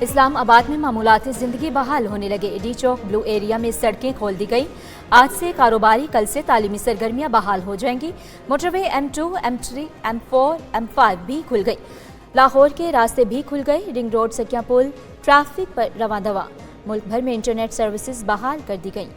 इस्लामाबाद में मामूलाती जिंदगी बहाल होने लगे। डी चौक ब्लू एरिया में सड़कें खोल दी गई। आज से कारोबारी, कल से तालीमी सरगर्मियां बहाल हो जाएंगी। Motorway M2, M3, M4, M5 भी खुल गई। लाहौर के रास्ते भी खुल गए। रिंग रोड, सकिया पुल ट्रैफिक पर रवां दवा। मुल्क भर में इंटरनेट सर्विसेज बहाल कर दी गई।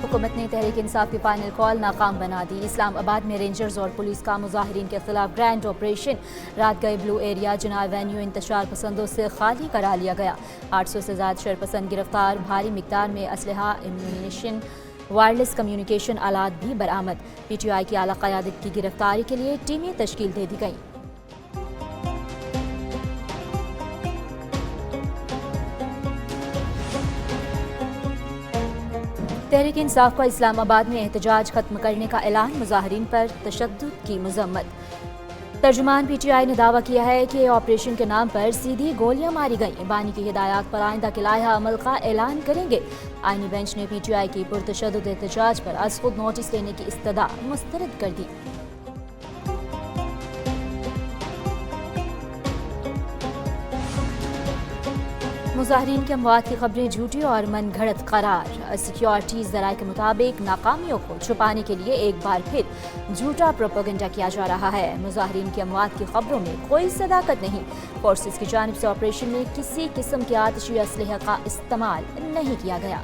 हुकूमत ने तहरीक इंसाफ की फाइनल कॉल नाकाम बना दी। इस्लामाबाद में रेंजर्स और पुलिस का मुजाहिरीन के खिलाफ ग्रैंड ऑपरेशन। रात गए ब्लू एरिया जिना एवेन्यू इंतशार पसंदों से खाली करा लिया गया। 800 से ज्यादा शरपसंद गिरफ्तार। भारी मिकदार में असलहा, एम्यूनिशन, वायरलेस कम्युनिकेशन आलात भी बरामद। PTI की आला क़यादत की गिरफ्तारी के लिए टीमें तश्कील दे दी गई। तहरीक इंसाफ का इस्लामाबाद में एहतजाज खत्म करने का ऐलान। मुजाहिरीन पर तशद्दुद की मजम्मत। तर्जुमान PTI ने दावा किया है कि ऑपरेशन के नाम पर सीधी गोलियां मारी गईं। बानी की हिदायत पर आइंदा के लाया अमल का ऐलान करेंगे। आईनी बेंच ने PTI की पुरतशद्दुद एहतजाज पर आज खुद नोटिस लेने की इस्तदा मुस्तरद कर दी। मुजाहिरीन के अमवात की खबरें झूठी और मन घड़त करार। सिक्योरिटी ज़राए के मुताबिक नाकामियों को छुपाने के लिए एक बार फिर झूठा प्रोपेगेंडा किया जा रहा है। मुजाहिरीन की अमवात की खबरों में कोई सदाकत नहीं। फोर्सेस की जानिब से ऑपरेशन में किसी किस्म के आतिशी असलहे का इस्तेमाल नहीं किया गया।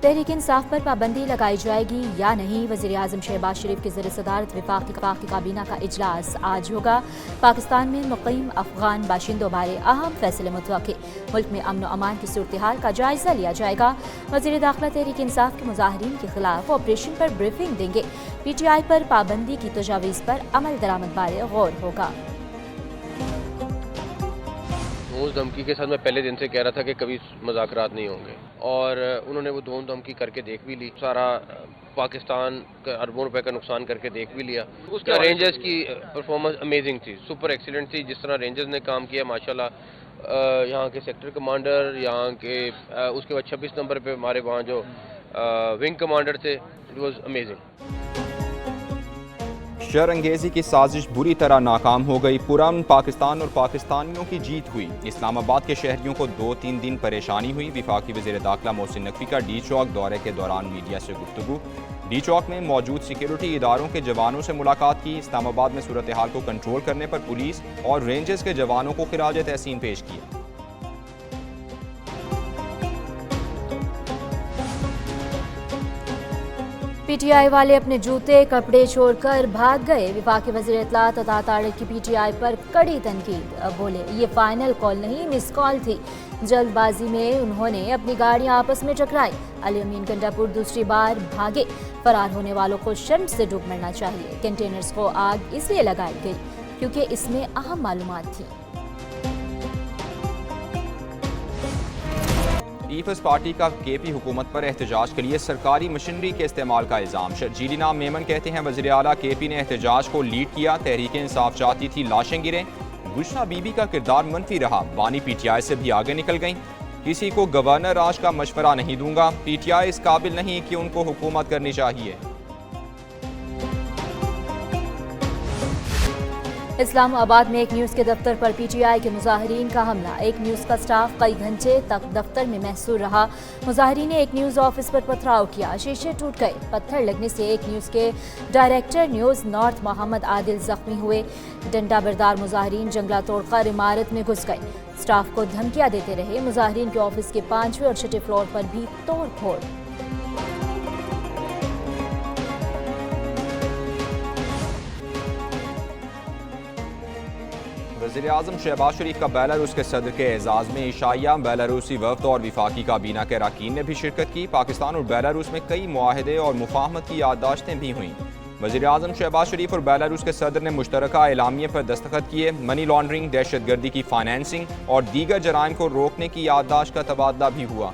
तहरीक इंसाफ पर पाबंदी लगाई जाएगी या नहीं, वज़ीर आज़म शहबाज शरीफ की ज़ेर सदारत वफाकी काबीना का इजलास आज होगा। पाकिस्तान में मुक़ीम अफ़गान बाशिंदों बारे अहम फैसले मुतवक्के। मुल्क में अमन व अमान की सूरत हाल का जायज़ा लिया जाएगा। वज़ीर दाखिला तहरीक इंसाफ के मुजाहिरीन के खिलाफ ऑपरेशन पर ब्रीफिंग देंगे। PTI पर पाबंदी की तजावीज़ पर अमल दरामद बारे गौर होगा। उस धमकी के साथ मैं पहले दिन से कह रहा था कि कभी मुज़ाकरात नहीं होंगे, और उन्होंने वो धोन धमकी करके देख भी ली। सारा पाकिस्तान का अरबों रुपए का नुकसान करके देख भी लिया। उसका रेंजर्स की परफॉर्मेंस अमेजिंग थी, सुपर एक्सीलेंट थी। जिस तरह रेंजर्स ने काम किया माशाल्लाह। यहाँ के सेक्टर कमांडर, यहाँ के उसके बाद 26 नंबर पे हमारे वहाँ जो विंग कमांडर थे, इट वाज अमेजिंग। शरअंगेज़ी की साजिश बुरी तरह नाकाम हो गई। पुरअमन पाकिस्तान और पाकिस्तानियों की जीत हुई। इस्लामाबाद के शहरियों को 2-3 दिन परेशानी हुई। वफाकी वज़ीर दाखिला मोहसिन नकवी का डी चौक दौरे के दौरान मीडिया से गुफ्तगू। डी चौक में मौजूद सिक्योरिटी इदारों के जवानों से मुलाकात की। इस्लामाबाद में सूरत हाल को कंट्रोल करने पर पुलिस और रेंजर्स के जवानों को खिराज तहसीन पेश किया। PTI वाले अपने जूते कपड़े छोड़कर भाग गए। वफाकी वज़ीर इत्तलात अता तारिक की PTI पर कड़ी तनकीद। बोले ये फाइनल कॉल नहीं, मिस कॉल थी। जल्दबाजी में उन्होंने अपनी गाड़ियां आपस में टकराई। अली अमीन गंडापुर दूसरी बार भागे। फरार होने वालों को शर्म से डूब मरना चाहिए। कंटेनर्स को आग इसलिए लगाई गई क्योंकि इसमें अहम मालूमात थी। पीपल्स पार्टी का KP हुकूमत पर एहतजाज के लिए सरकारी मशीनरी के इस्तेमाल का इल्ज़ाम। शर्जीली नाम मेमन कहते हैं वज़ीर आला KP ने एहतजाज को लीड किया। तहरीक इंसाफ चाहती थी लाशें गिरें। गुलशा बीबी का किरदार मनफी रहा। बानी PTI से भी आगे निकल गई। किसी को गवर्नर राज का मशवरा नहीं दूंगा। PTI इस काबिल नहीं कि उनको हुकूमत करनी चाहिए। इस्लामाबाद में एक न्यूज़ के दफ्तर पर PTI के मुजाहिरीन का हमला। एक न्यूज़ का स्टाफ कई घंटे तक दफ्तर में महसूर रहा। मुजाहिरीन ने एक न्यूज़ ऑफिस पर पथराव किया, शीशे टूट गए। पत्थर लगने से एक न्यूज़ के director news north Mohammad Adil जख्मी हुए। डंडा बरदार मुजाहिरीन जंगला तोड़कर इमारत में घुस गए। स्टाफ को धमकियां देते रहे। मुजाहिरीन के ऑफिस के 5वें और 6ठे फ्लोर पर भी तोड़ फोड़। वज़ीर आज़म शहबाज शरीफ का बेलारूस के सदर के एजाज़ में इशाया। बेलारूसी वफ़द और वफाकी काबीना के अरकान ने भी शिरकत की। पाकिस्तान और बेलारूस में कई मुआहदे और मुफाहमत की याददाश्तें भी हुईं। वज़ीर आज़म शहबाज शरीफ और बेलारूस के सदर ने मुश्तरका एलामिये पर दस्तखत किए। मनी लॉन्ड्रिंग, दहशत गर्दी की फाइनेंसिंग और दीगर जराइम को रोकने की याददाश्त का तबादला भी हुआ।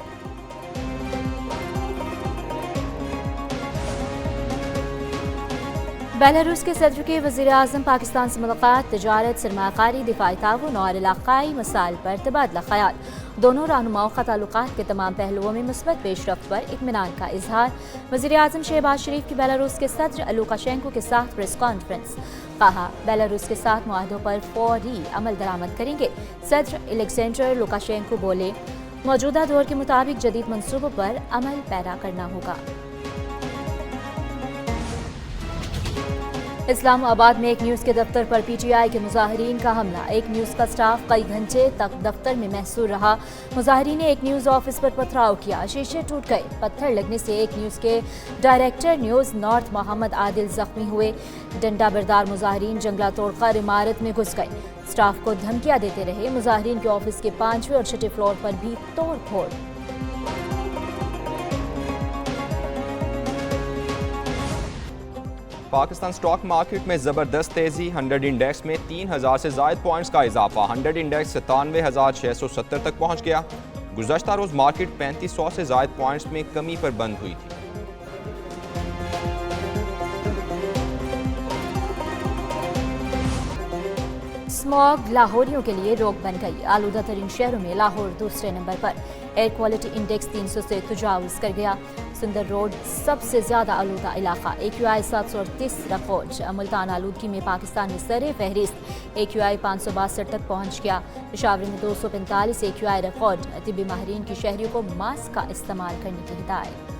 बेलारूस के सदर की वज़ीर-ए-आज़म पाकिस्तान से मुलाकात, तिजारत, सरमाकारी, दिफाई ताउन और इलाकाई मसाइल पर तबादला ख्याल। दोनों रहनुमाओं का ताल्लुकात के तमाम पहलुओं में मुस्बत पेशरफ्त पर इत्मीनान का इजहार। वज़ीर-ए-आज़म शहबाज शरीफ की बेलारूस के सदर लुकाशेंको के साथ प्रेस कॉन्फ्रेंस। कहा, बेलारूस के साथ मुआहदों पर फौरी अमल दरामद करेंगे। सदर एलेक्जेंडर लुकाशेंको बोले, मौजूदा दौर के मुताबिक जदीद मंसूबों पर अमल पैरा करना होगा। इस्लामाबाद में एक न्यूज़ के दफ्तर पर पीटीआई के मुजाहिरीन का हमला। एक न्यूज़ का स्टाफ कई घंटे तक दफ्तर में महसूर रहा। मुजाहिरीन ने एक न्यूज़ ऑफिस पर पथराव किया, शीशे टूट गए। पत्थर लगने से एक न्यूज़ के director news north Mohammad Adil जख्मी हुए। डंडा बरदार मुजाहिरीन जंगला तोड़कर इमारत में घुस गए, स्टाफ को धमकियां देते रहे। मुजाहिरीन के ऑफिस के 5वें और 6ठे फ्लोर पर भी तोड़ फोड़। पाकिस्तान स्टॉक मार्केट में ज़बरदस्त तेज़ी। 100 इंडेक्स में 3000 से ज़ायद पॉइंट्स का इजाफा। 100 इंडेक्स 97,670 तक पहुंच गया। गुज़श्ता रोज़ मार्केट 3500 से ज़ायद पॉइंट्स में कमी पर बंद हुई थी। स्मॉग लाहौरियों के लिए रोक बन गई। आलूदा तरीन शहरों में लाहौर दूसरे नंबर पर। एयर क्वालिटी इंडेक्स 300 से तजावुज़ कर गया। सुंदर रोड सबसे ज्यादा आलूदा इलाका। AQI 738 record. मुल्तान आलूदगी में पाकिस्तान में सरे फहरिस्त। AQI 562 तक पहुंच गया। पेशावर में 245 AQI रिकॉर्ड। तिब्बी माहिरीन की शहरियों को मास्क का इस्तेमाल करने की हिदायत।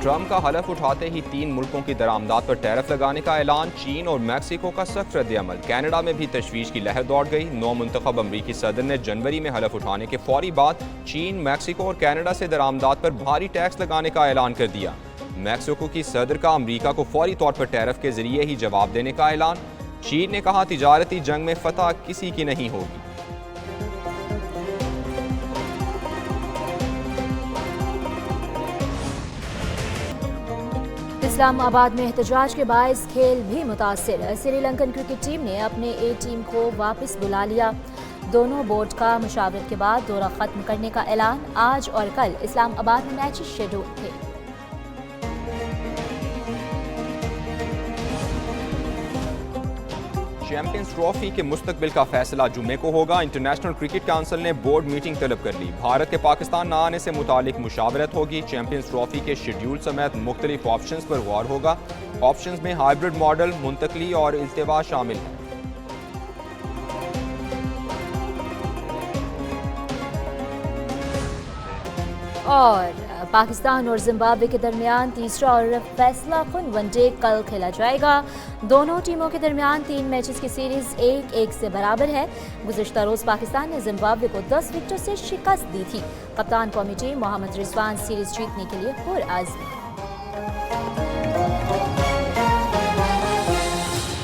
ट्रंप का हलफ उठाते ही 3 मुल्कों की दरामदात पर टैरिफ लगाने का ऐलान। चीन और मैक्सिको का सख्त रद्द-ए-अमल। कनाडा में भी तशवीश की लहर दौड़ गई। नौ मुंतखब अमरीकी सदर ने जनवरी में हलफ उठाने के फौरी बाद चीन, मैक्सिको और कनाडा से दरामदात पर भारी टैक्स लगाने का ऐलान कर दिया। मैक्सिको की सदर का अमरीका को फौरी तौर पर टैरिफ के जरिए ही जवाब देने का ऐलान। चीन ने कहा, तिजारती जंग में फतह किसी की नहीं होगी। इस्लामाबाद में एहतजाज के बायस खेल भी मुतासिर। श्रीलंकन क्रिकेट टीम ने अपने ए टीम को वापस बुला लिया। दोनों बोर्ड का मुशावरत के बाद दौरा खत्म करने का ऐलान। आज और कल इस्लामाबाद में मैचेस शेड्यूल थे। चैंपियंस ट्रॉफी के मुस्तकबिल का फैसला जुमे को होगा। इंटरनेशनल क्रिकेट काउंसिल ने बोर्ड मीटिंग तलब कर ली। भारत के पाकिस्तान न आने से मुतालिक मुशावरत होगी। चैंपियंस ट्रॉफी के शेड्यूल समेत मुख्तलिफ ऑप्शंस पर गौर होगा। ऑप्शंस में हाइब्रिड मॉडल, मुंतकली और इल्तिवा शामिल है। और पाकिस्तान और जिम्बाब्वे के दरमियान तीसरा और फैसला कुन वनडे कल खेला जाएगा। दोनों टीमों के दरमियान 3 मैचेस की सीरीज 1-1 से बराबर है। गुज़श्ता रोज पाकिस्तान ने जिम्बाब्वे को 10 विकेटों से शिकस्त दी थी। कप्तान कौमी टीम मोहम्मद रिजवान सीरीज जीतने के लिए पुरअज़्म।